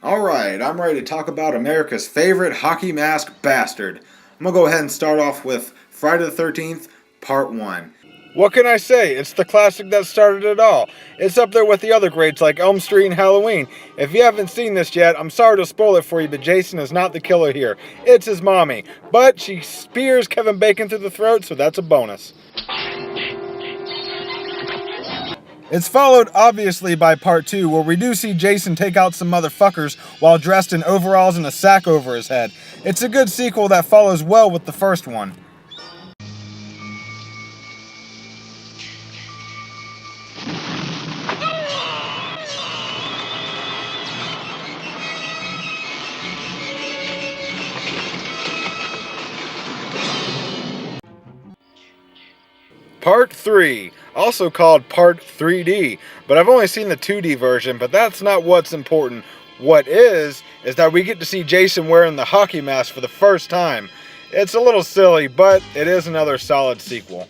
Alright, I'm ready to talk about America's favorite hockey mask bastard. I'm going to go ahead and start off with Friday the 13th, Part 1. What can I say? It's the classic that started it all. It's up there with the other greats like Elm Street and Halloween. If you haven't seen this yet, I'm sorry to spoil it for you, but Jason is not the killer here. It's his mommy. But she spears Kevin Bacon through the throat, so that's a bonus. It's followed, obviously, by Part 2, where we do see Jason take out some motherfuckers while dressed in overalls and a sack over his head. It's a good sequel that follows well with the first one. Part 3, also called Part 3D, but I've only seen the 2D version, but that's not what's important. What is that we get to see Jason wearing the hockey mask for the first time. It's a little silly, but it is another solid sequel.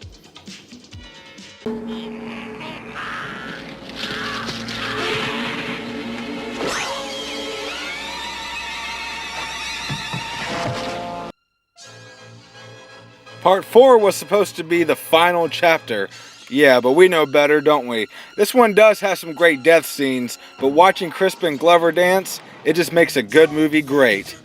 Part 4 was supposed to be the final chapter. Yeah, but we know better, don't we? This one does have some great death scenes, but watching Crispin Glover dance, it just makes a good movie great.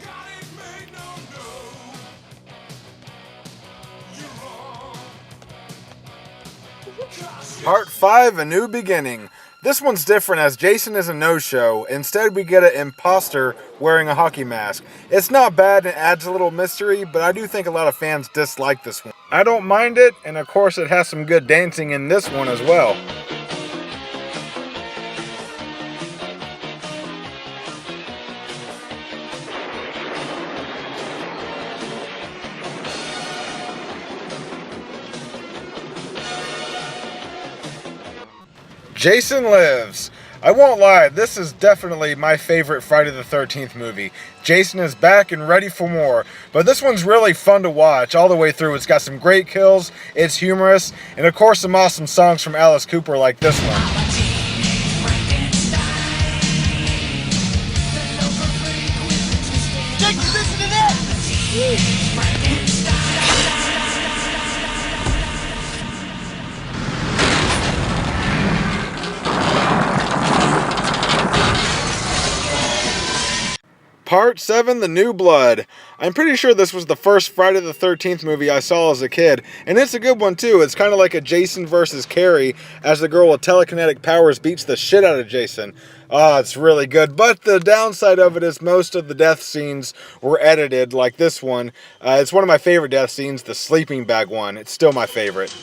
Part 5, A New Beginning. This one's different as Jason is a no-show. Instead, we get an imposter wearing a hockey mask. It's not bad and adds a little mystery, but I do think a lot of fans dislike this one. I don't mind it, and of course it has some good dancing in this one as well. Jason Lives. I won't lie, this is definitely my favorite Friday the 13th movie. Jason is back and ready for more, but this one's really fun to watch all the way through. It's got some great kills, it's humorous, and of course some awesome songs from Alice Cooper like this one. Jake, listen to that! Part 7, The New Blood. I'm pretty sure this was the first Friday the 13th movie I saw as a kid, and it's a good one too. It's kind of like a Jason versus Carrie, as the girl with telekinetic powers beats the shit out of Jason. It's really good, but the downside of it is most of the death scenes were edited, like this one. It's one of my favorite death scenes, the sleeping bag one. It's still my favorite.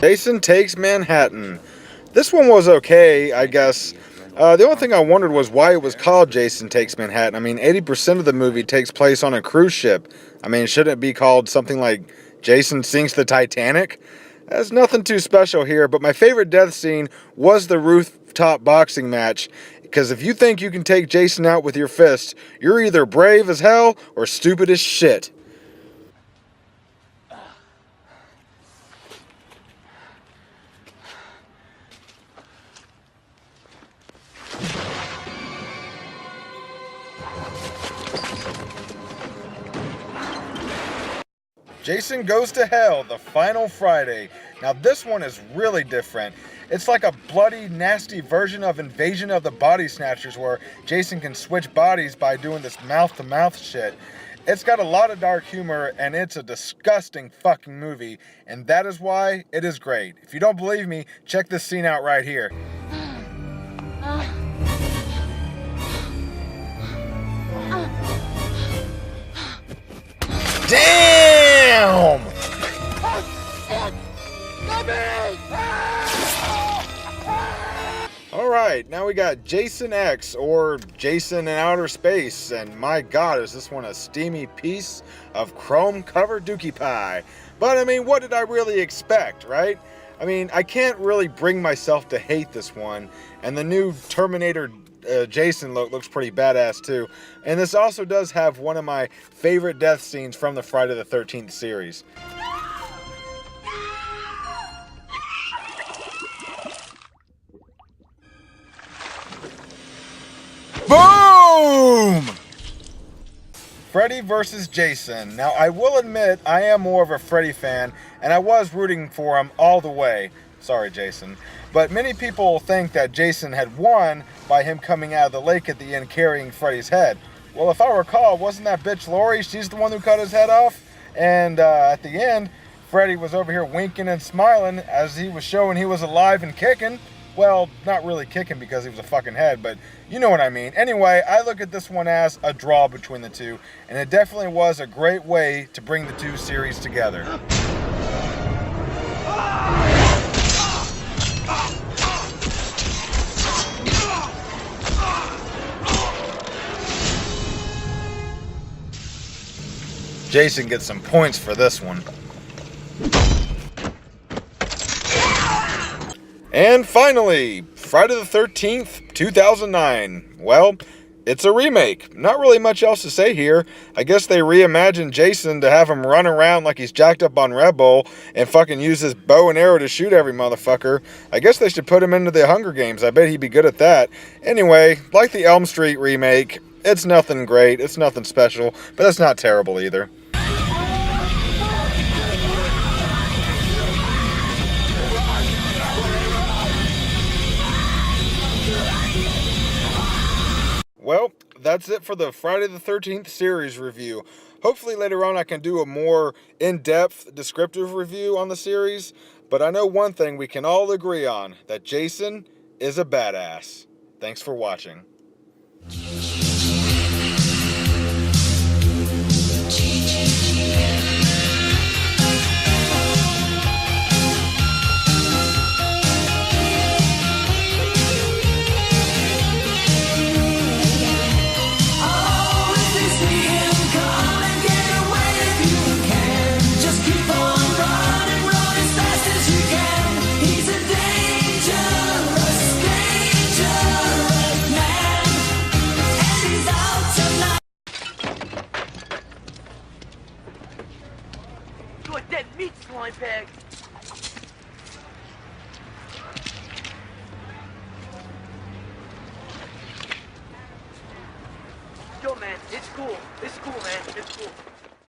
Jason Takes Manhattan. This one was okay, I guess. The only thing I wondered was why it was called Jason Takes Manhattan. I mean, 80% of the movie takes place on a cruise ship. I mean, shouldn't it be called something like Jason Sinks the Titanic? There's nothing too special here, but my favorite death scene was the rooftop boxing match. Because if you think you can take Jason out with your fist, you're either brave as hell or stupid as shit. Jason Goes to Hell, the final Friday. Now this one is really different. It's like a bloody, nasty version of Invasion of the Body Snatchers where Jason can switch bodies by doing this mouth-to-mouth shit. It's got a lot of dark humor and it's a disgusting fucking movie, and that is why it is great. If you don't believe me, check this scene out right here. Damn! Alright, right, now we got Jason X, or Jason in Outer Space, and my god, is this one a steamy piece of chrome-covered dookie pie. But I mean, what did I really expect, right? I mean, I can't really bring myself to hate this one, and the new Terminator Jason look looks pretty badass too. And this also does have one of my favorite death scenes from the Friday the 13th series. Boom! Freddy versus Jason. Now, I will admit, I am more of a Freddy fan, and I was rooting for him all the way. Sorry, Jason. But many people think that Jason had won by him coming out of the lake at the end carrying Freddy's head. Well, if I recall, wasn't that bitch Lori? She's the one who cut his head off? And at the end, Freddy was over here winking and smiling as he was showing he was alive and kicking. Well, not really kicking because he was a fucking head, but you know what I mean. Anyway, I look at this one as a draw between the two, and it definitely was a great way to bring the two series together. Jason gets some points for this one. And finally, Friday the 13th, 2009. Well, it's a remake. Not really much else to say here. I guess they reimagined Jason to have him run around like he's jacked up on Red Bull and fucking use his bow and arrow to shoot every motherfucker. I guess they should put him into the Hunger Games. I bet he'd be good at that. Anyway, like the Elm Street remake, it's nothing great, it's nothing special, but it's not terrible either. Well, that's it for the Friday the 13th series review. Hopefully later on I can do a more in-depth, descriptive review on the series, but I know one thing we can all agree on, that Jason is a badass. Thanks for watching. You're a dead meat slime bag. Yo, man, it's cool. It's cool, man. It's cool.